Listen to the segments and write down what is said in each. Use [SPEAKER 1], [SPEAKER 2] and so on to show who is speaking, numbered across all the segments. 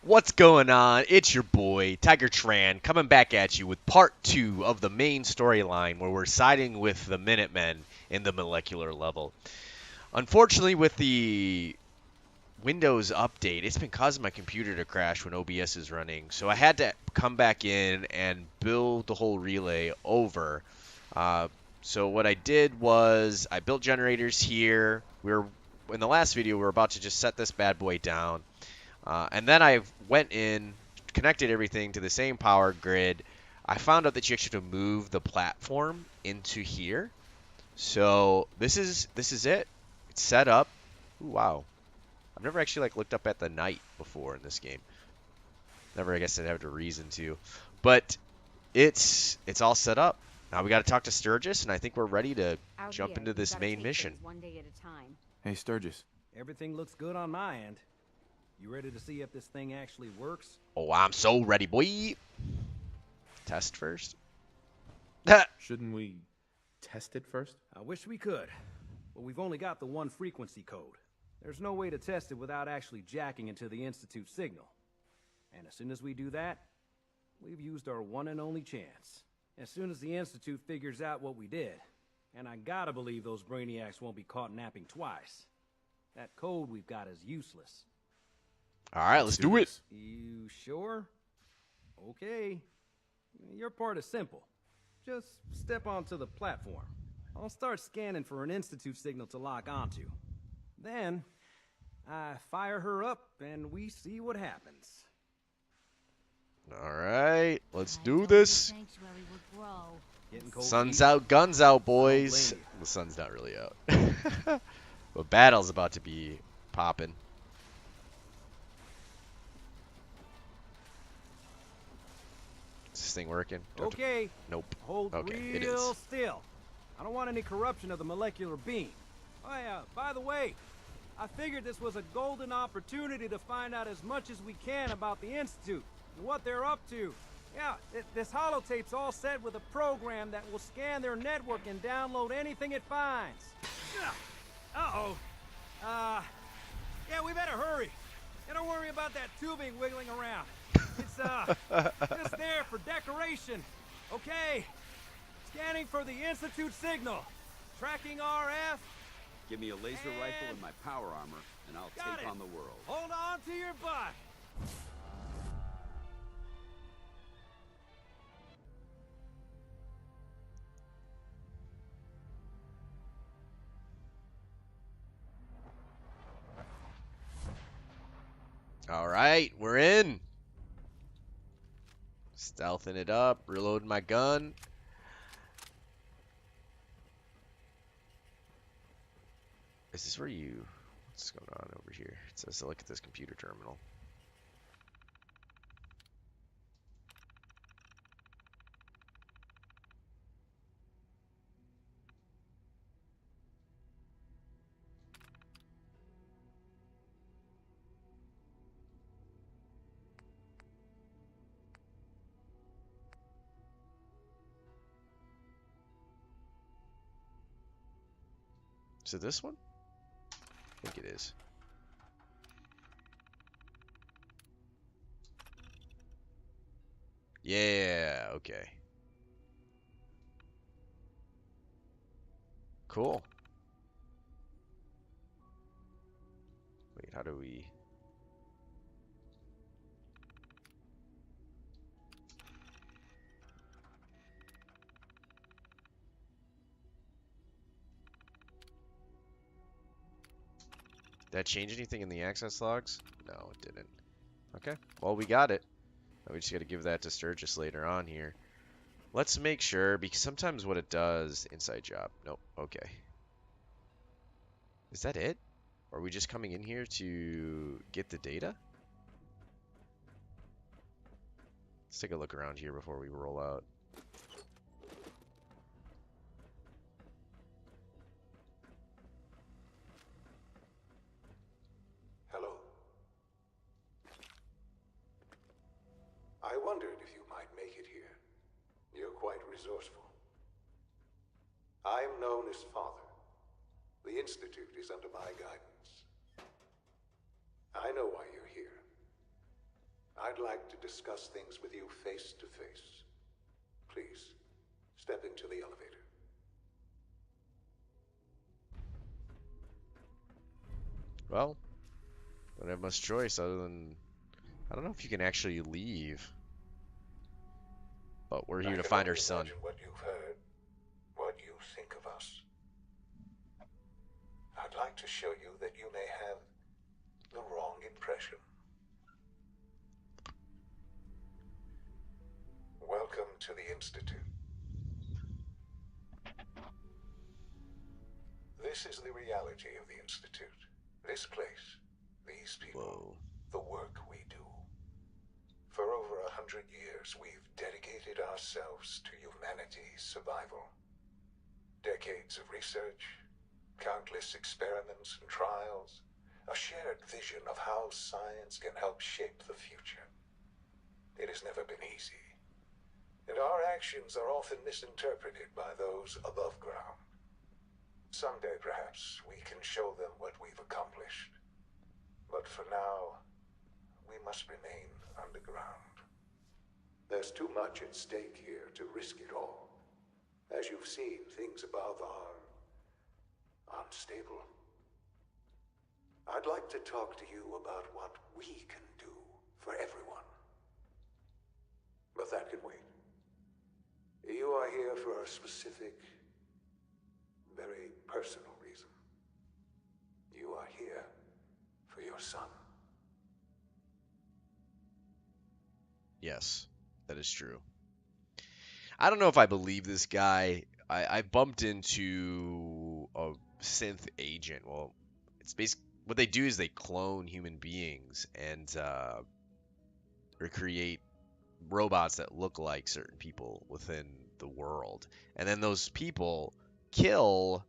[SPEAKER 1] What's going on? It's your boy, Tiger Tran, coming back at you with part 2 of the main storyline where we're siding with the Minutemen in the molecular level. Unfortunately, with the Windows update, it's been causing my computer to crash when OBS is running, so I had to come back in and build the whole relay over. Uh, so what I did was I built generators here. In the last video, we were about to just set this bad boy down. And then I went in, connected everything to the same power grid. I found out that you actually have to move the platform into here. So this is it. It's set up. Ooh, wow. I've never actually looked up at the night before in this game. Never, I guess I'd have a reason to. But it's all set up. Now we got to talk to Sturgis, and I think we're ready to
[SPEAKER 2] Out
[SPEAKER 1] jump
[SPEAKER 2] here,
[SPEAKER 1] into this
[SPEAKER 2] gotta
[SPEAKER 1] main
[SPEAKER 2] take
[SPEAKER 1] mission.
[SPEAKER 2] things one day at a time.
[SPEAKER 3] Hey, Sturgis.
[SPEAKER 4] Everything looks good on my end. You ready to see if this thing actually works?
[SPEAKER 1] Oh, I'm so ready, boy. Test first.
[SPEAKER 3] Shouldn't we test it first?
[SPEAKER 4] I wish we could, but we've only got the one frequency code. There's no way to test it without actually jacking into the Institute signal. And as soon as we do that, we've used our one and only chance. As soon as the Institute figures out what we did, and I gotta believe those brainiacs won't be caught napping twice, that code we've got is useless.
[SPEAKER 1] All right, let's do it.
[SPEAKER 4] You sure? Okay. Your part is simple. Just step onto the platform. I'll start scanning for an Institute signal to lock onto. Then, I fire her up and we see what happens.
[SPEAKER 1] All right, let's do this.
[SPEAKER 4] Getting cold
[SPEAKER 1] Sun's
[SPEAKER 4] feet?
[SPEAKER 1] out, guns out,
[SPEAKER 4] I
[SPEAKER 1] boys.
[SPEAKER 4] don't blame you.
[SPEAKER 1] The sun's not really out. But battle's about to be popping. Is this thing working?
[SPEAKER 4] Okay,
[SPEAKER 1] Nope.
[SPEAKER 4] hold
[SPEAKER 1] Okay, it
[SPEAKER 4] real
[SPEAKER 1] is.
[SPEAKER 4] still. I don't want any corruption of the molecular beam. Oh yeah, by the way, I figured this was a golden opportunity to find out as much as we can about the Institute and what they're up to. Yeah, this holotape's all set with a program that will scan their network and download anything it finds. Uh-oh. Yeah, we better hurry. And don't worry about that tubing wiggling around. It's, just there for decoration. Okay. Scanning for the Institute signal. Tracking RF.
[SPEAKER 5] Give me a laser rifle and my power armor, and I'll
[SPEAKER 4] Got
[SPEAKER 5] take
[SPEAKER 4] it.
[SPEAKER 5] on the world.
[SPEAKER 4] Hold on to your butt.
[SPEAKER 1] All right, we're in. Stealthing it up, reloading my gun. Is this where you... What's going on over here? It says to look at this computer terminal. Is it this one? I think it is. Yeah, okay. Cool. Wait, how do we... Did that change anything in the access logs? No, it didn't. Okay, well, we got it. Now we just got to give that to Sturgis later on here. Let's make sure, because sometimes what it does... Inside job. Nope, okay. Is that it? Or are we just coming in here to get the data? Let's take a look around here before we roll out.
[SPEAKER 6] Hello. I wondered if you might make it here. You're quite resourceful. I'm known as Father. The Institute is under my guidance. I know why you're here. I'd like to discuss things with you face to face. Please, step into the elevator.
[SPEAKER 1] Well, don't have much choice other than... I don't know if you can actually leave. But we're here to find our son.
[SPEAKER 6] Imagine what you've heard, what you think of us. I'd like to show you that you may have the wrong impression. Welcome to the Institute. This is the reality of the Institute. This place, these people,
[SPEAKER 1] Whoa.
[SPEAKER 6] the work we do. For over 100 years, we've dedicated ourselves to humanity's survival. Decades of research, countless experiments and trials, a shared vision of how science can help shape the future. It has never been easy, and our actions are often misinterpreted by those above ground. Someday, perhaps, we can show them what we've accomplished. But for now, we must remain underground. There's too much at stake here to risk it all. As you've seen, things above are unstable. I'd like to talk to you about what we can do for everyone. But that can wait. You are here for a specific, very personal reason. You are here for your son.
[SPEAKER 1] Yes, that is true. I don't know if I believe this guy. I bumped into a synth agent. Well, it's basically what they do is they clone human beings and or create robots that look like certain people within the world, and then those people kill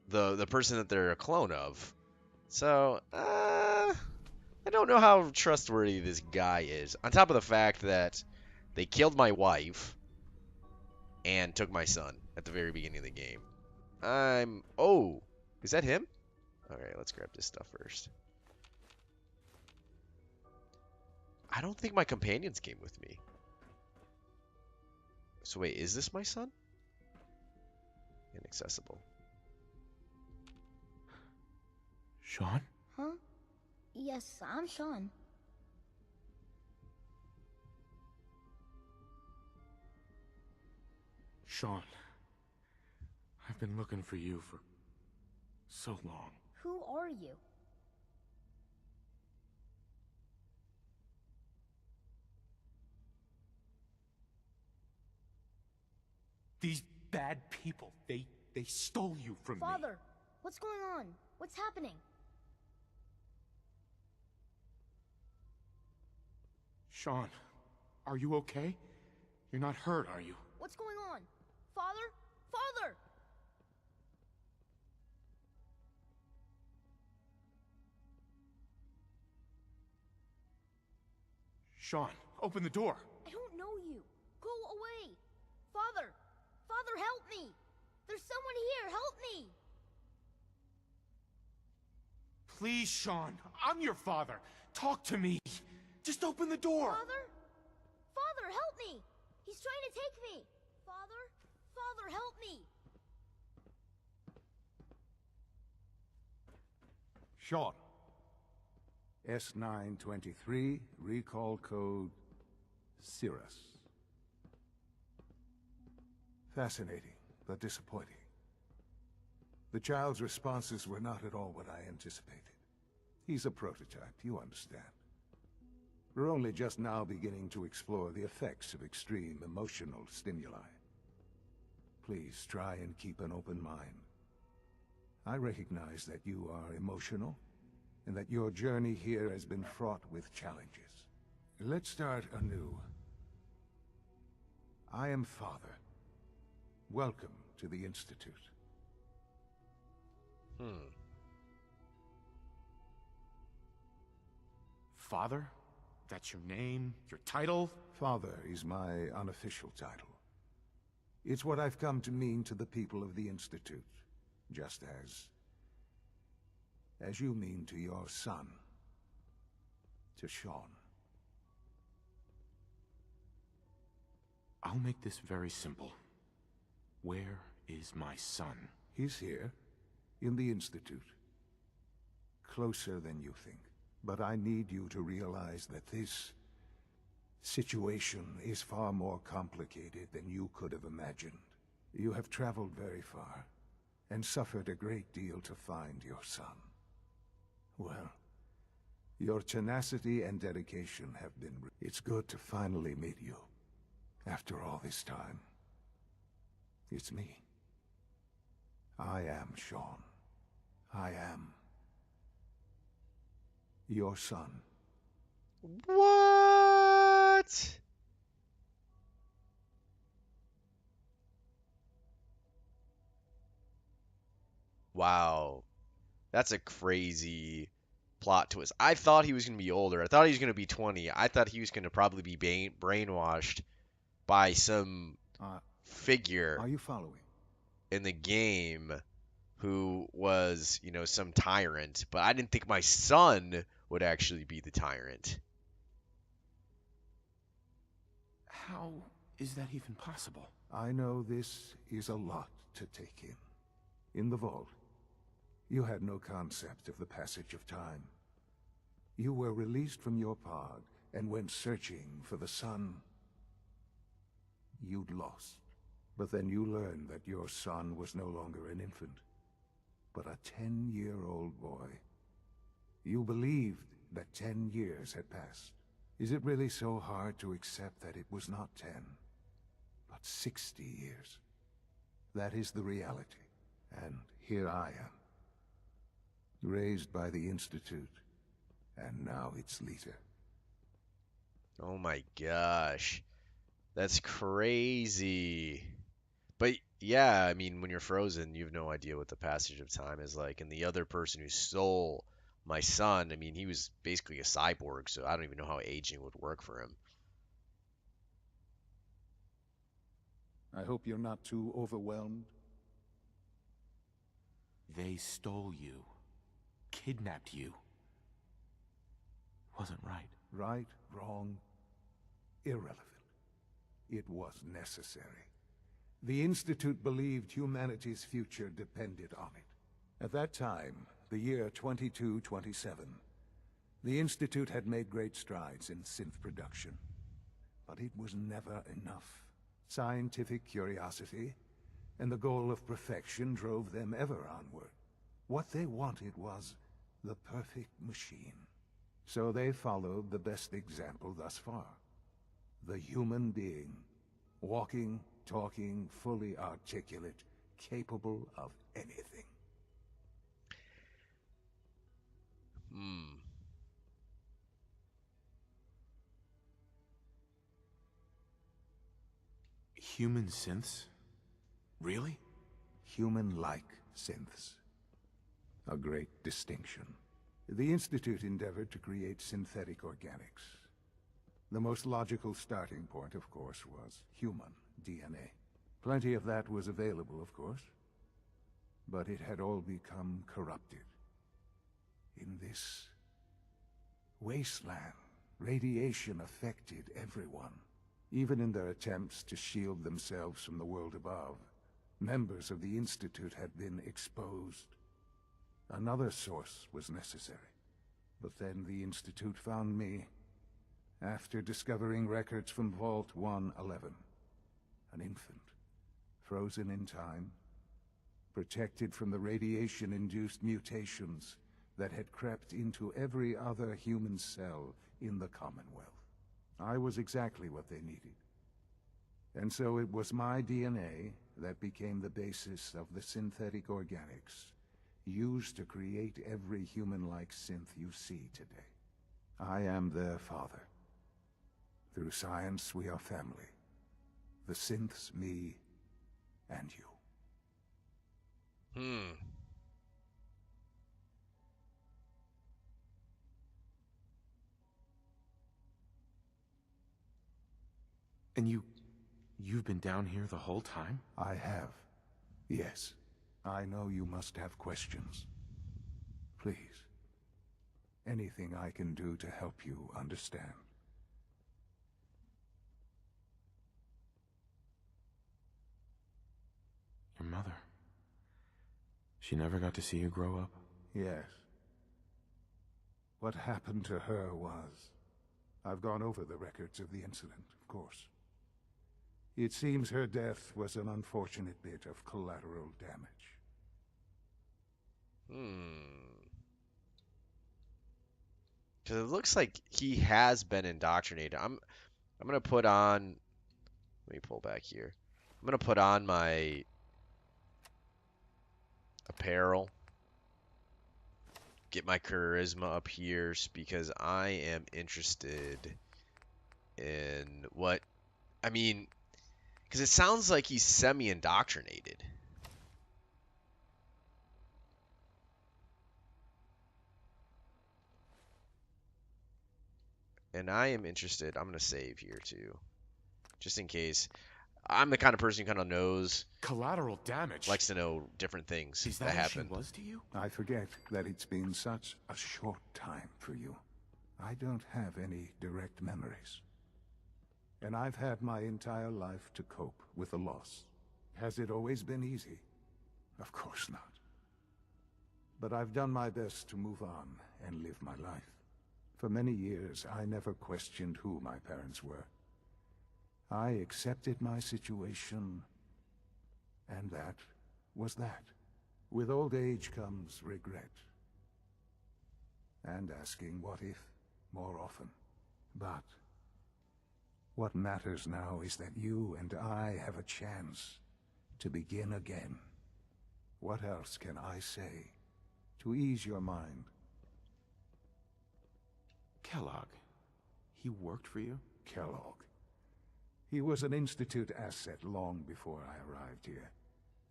[SPEAKER 1] the person that they're a clone of. So, I don't know how trustworthy this guy is. On top of the fact that they killed my wife and took my son at the very beginning of the game. Oh, is that him? Alright, let's grab this stuff first. I don't think my companions came with me. So wait, is this my son? Inaccessible.
[SPEAKER 3] Sean?
[SPEAKER 2] Huh? Yes, I'm Sean.
[SPEAKER 3] Sean. I've been looking for you for so long.
[SPEAKER 2] Who are you?
[SPEAKER 3] These bad people, they stole you from me.
[SPEAKER 2] Father, what's going on? What's happening?
[SPEAKER 3] Sean, are you okay? You're not hurt, are you?
[SPEAKER 2] What's going on? Father? Father!
[SPEAKER 3] Sean, open the door.
[SPEAKER 2] I don't know you. Go away. Father! Father, help me! There's someone here. Help me!
[SPEAKER 3] Please, Sean. I'm your father. Talk to me. Just open the door.
[SPEAKER 2] Father? Father, help me! He's trying to take me! Father? Father, help me!
[SPEAKER 7] Sean. S923, recall code Cirrus. Fascinating, but disappointing. The child's responses were not at all what I anticipated. He's a prototype, you understand. We're only just now beginning to explore the effects of extreme emotional stimuli. Please try and keep an open mind. I recognize that you are emotional, and that your journey here has been fraught with challenges. Let's start anew. I am Father. Welcome to the Institute.
[SPEAKER 3] Father? That's your name? Your title?
[SPEAKER 7] Father is my unofficial title. It's what I've come to mean to the people of the Institute, just as you mean to your son, to Sean.
[SPEAKER 3] I'll make this very simple. Where is my son?
[SPEAKER 7] He's here, in the Institute. Closer than you think. But I need you to realize that this situation is far more complicated than you could have imagined. You have traveled very far, and suffered a great deal to find your son. Well, your tenacity and dedication have been... It's good to finally meet you, after all this time. It's me. I am Sean. I am your son.
[SPEAKER 1] What? Wow. That's a crazy plot twist. I thought he was going to be older. I thought he was going to be 20. I thought he was going to probably be brainwashed by some figure
[SPEAKER 7] Are you following?
[SPEAKER 1] in the game who was, some tyrant. But I didn't think my son would actually be the tyrant.
[SPEAKER 3] How is that even possible?
[SPEAKER 7] I know this is a lot to take in. In the vault, you had no concept of the passage of time. You were released from your pod and went searching for the son you'd lost. But then you learned that your son was no longer an infant, but a 10-year-old boy. You believed that 10 years had passed. Is it really so hard to accept that it was not 10, but 60 years? That is the reality. And here I am, raised by the Institute, and now its leader.
[SPEAKER 1] Oh my gosh. That's crazy. But yeah, I mean, when you're frozen, you have no idea what the passage of time is like. And the other person who stole my son, I mean, he was basically a cyborg, so I don't even know how aging would work for him.
[SPEAKER 7] I hope you're not too overwhelmed.
[SPEAKER 3] They stole you. Kidnapped you. Wasn't right.
[SPEAKER 7] Right, wrong, irrelevant. It was necessary. The Institute believed humanity's future depended on it. At that time, the year 2227, the Institute had made great strides in synth production. But it was never enough. Scientific curiosity and the goal of perfection drove them ever onward. What they wanted was the perfect machine. So they followed the best example thus far. The human being. Walking, talking, fully articulate, capable of anything.
[SPEAKER 3] Human synths? Really?
[SPEAKER 7] Human-like synths. A great distinction. The Institute endeavored to create synthetic organics. The most logical starting point, of course, was human DNA. Plenty of that was available, of course. But it had all become corrupted. In this wasteland, radiation affected everyone. Even in their attempts to shield themselves from the world above, members of the Institute had been exposed. Another source was necessary. But then the Institute found me, after discovering records from Vault 111. An infant, frozen in time, protected from the radiation-induced mutations that had crept into every other human cell in the Commonwealth. I was exactly what they needed. And so it was my DNA that became the basis of the synthetic organics used to create every human-like synth you see today. I am their father. Through science, we are family. The synths, me, and you.
[SPEAKER 3] And you've been down here the whole time?
[SPEAKER 7] I have. Yes. I know you must have questions. Please. Anything I can do to help you understand.
[SPEAKER 8] Your mother. She never got to see you grow up?
[SPEAKER 7] Yes. What happened to her was... I've gone over the records of the incident, of course. It seems her death was an unfortunate bit of collateral damage.
[SPEAKER 1] Because it looks like he has been indoctrinated. I'm gonna put on. Let me pull back here. I'm gonna put on my apparel. Get my charisma up here because I am interested in what. I mean, because it sounds like he's semi-indoctrinated. And I am interested. I'm going to save here too. Just in case. I'm the kind of person who kind of knows.
[SPEAKER 3] Collateral damage?
[SPEAKER 1] Likes to know different things
[SPEAKER 3] Is
[SPEAKER 1] that
[SPEAKER 3] that
[SPEAKER 1] happen.
[SPEAKER 3] what she was to you?
[SPEAKER 7] I forget that it's been such a short time for you. I don't have any direct memories. And I've had my entire life to cope with the loss. Has it always been easy? Of course not. But I've done my best to move on and live my life. For many years, I never questioned who my parents were. I accepted my situation, and that was that. With old age comes regret. And asking what if more often. But what matters now is that you and I have a chance to begin again. What else can I say to ease your mind?
[SPEAKER 8] Kellogg. He worked for you?
[SPEAKER 7] Kellogg. He was an Institute asset long before I arrived here.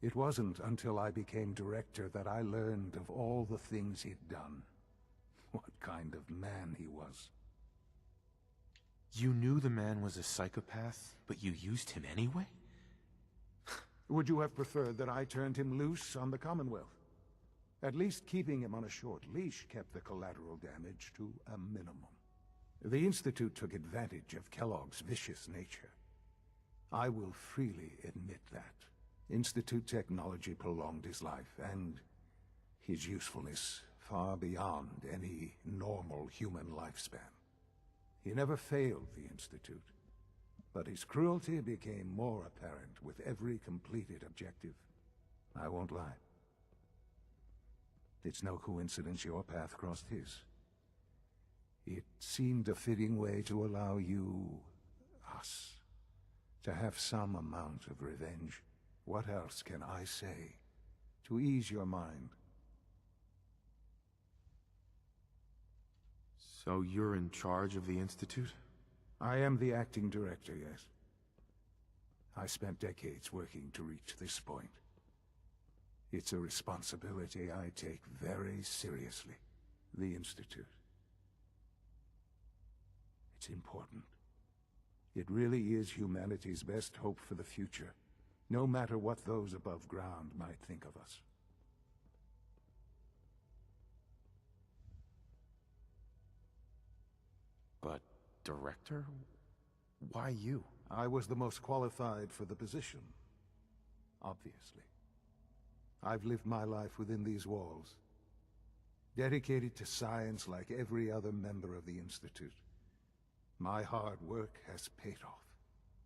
[SPEAKER 7] It wasn't until I became director that I learned of all the things he'd done. What kind of man he was.
[SPEAKER 8] You knew the man was a psychopath, but you used him anyway?
[SPEAKER 7] Would you have preferred that I turned him loose on the Commonwealth? At least keeping him on a short leash kept the collateral damage to a minimum. The Institute took advantage of Kellogg's vicious nature. I will freely admit that. Institute technology prolonged his life, and his usefulness far beyond any normal human lifespan. He never failed the Institute, but his cruelty became more apparent with every completed objective. I won't lie. It's no coincidence your path crossed his. It seemed a fitting way to allow you, us, to have some amount of revenge. What else can I say to ease your mind?
[SPEAKER 8] So you're in charge of the Institute?
[SPEAKER 7] I am the acting director, yes. I spent decades working to reach this point. It's a responsibility I take very seriously. The Institute. It's important. It really is humanity's best hope for the future, no matter what those above ground might think of us.
[SPEAKER 8] But, director? Why you?
[SPEAKER 7] I was the most qualified for the position, obviously. I've lived my life within these walls, dedicated to science like every other member of the Institute. My hard work has paid off.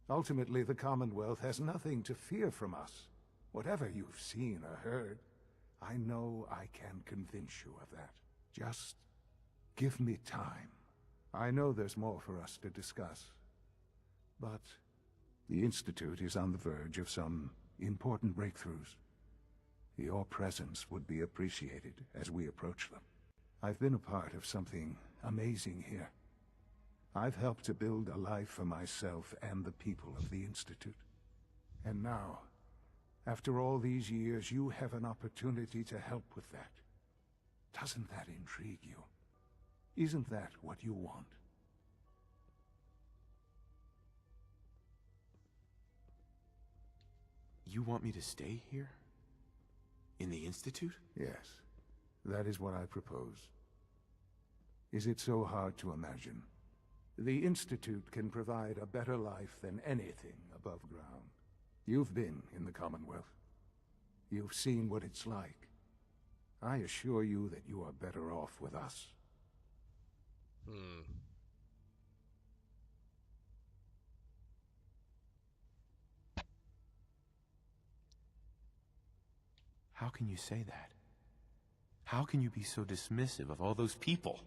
[SPEAKER 7] Ultimately, the Commonwealth has nothing to fear from us. Whatever you've seen or heard, I know I can convince you of that. Just give me time. I know there's more for us to discuss. But the Institute is on the verge of some important breakthroughs. Your presence would be appreciated as we approach them. I've been a part of something amazing here. I've helped to build a life for myself and the people of the Institute. And now, after all these years, you have an opportunity to help with that. Doesn't that intrigue you? Isn't that what you want?
[SPEAKER 8] You want me to stay here? In the Institute?
[SPEAKER 7] Yes. That is what I propose. Is it so hard to imagine? The Institute can provide a better life than anything above ground. You've been in the Commonwealth. You've seen what it's like. I assure you that you are better off with us.
[SPEAKER 8] How can you say that? How can you be so dismissive of all those people?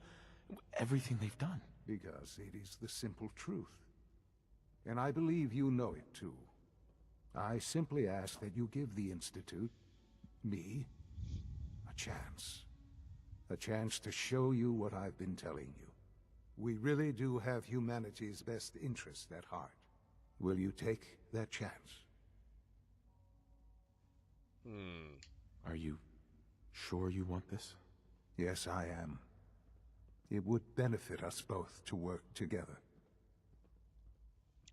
[SPEAKER 8] Everything they've done?
[SPEAKER 7] Because it is the simple truth. And I believe you know it too. I simply ask that you give the Institute, me, a chance. A chance to show you what I've been telling you. We really do have humanity's best interest at heart. Will you take that chance?
[SPEAKER 8] Are you sure you want this?
[SPEAKER 7] Yes, I am. It would benefit us both to work together.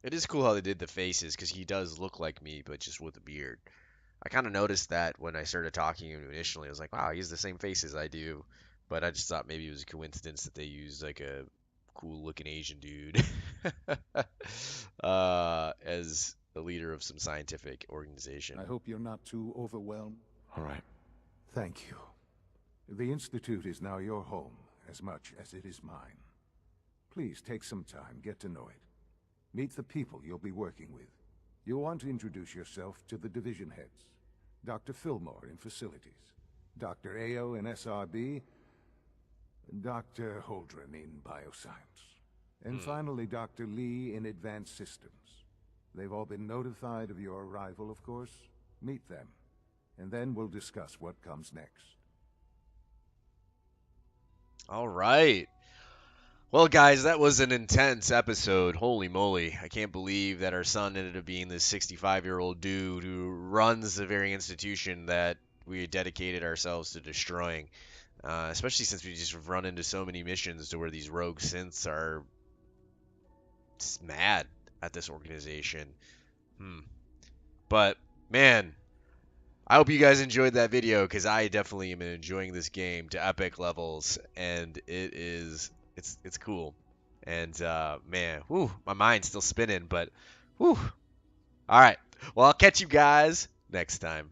[SPEAKER 1] It is cool how they did the faces, because he does look like me, but just with a beard. I kind of noticed that when I started talking to him initially. I was like, wow, he's the same face as I do. But I just thought maybe it was a coincidence that they used like a cool-looking Asian dude as the leader of some scientific organization.
[SPEAKER 7] I hope you're not too overwhelmed.
[SPEAKER 8] All right.
[SPEAKER 7] Thank you. The Institute is now your home as much as it is mine. Please take some time, get to know it. Meet the people you'll be working with. You'll want to introduce yourself to the division heads. Dr. Fillmore in facilities, Dr. Ayo in SRB, Dr. Holdren in bioscience, and finally Dr. Lee in advanced systems. They've all been notified of your arrival, of course. Meet them, and then we'll discuss what comes next.
[SPEAKER 1] All right. Well, guys, that was an intense episode. Holy moly. I can't believe that our son ended up being this 65-year-old dude who runs the very institution that we dedicated ourselves to destroying. Especially since we just run into so many missions to where these rogue synths are just mad at this organization. But, man, I hope you guys enjoyed that video, because I definitely am enjoying this game to epic levels, and it's cool. And man, whew, my mind's still spinning, but whew. All right. Well, I'll catch you guys next time.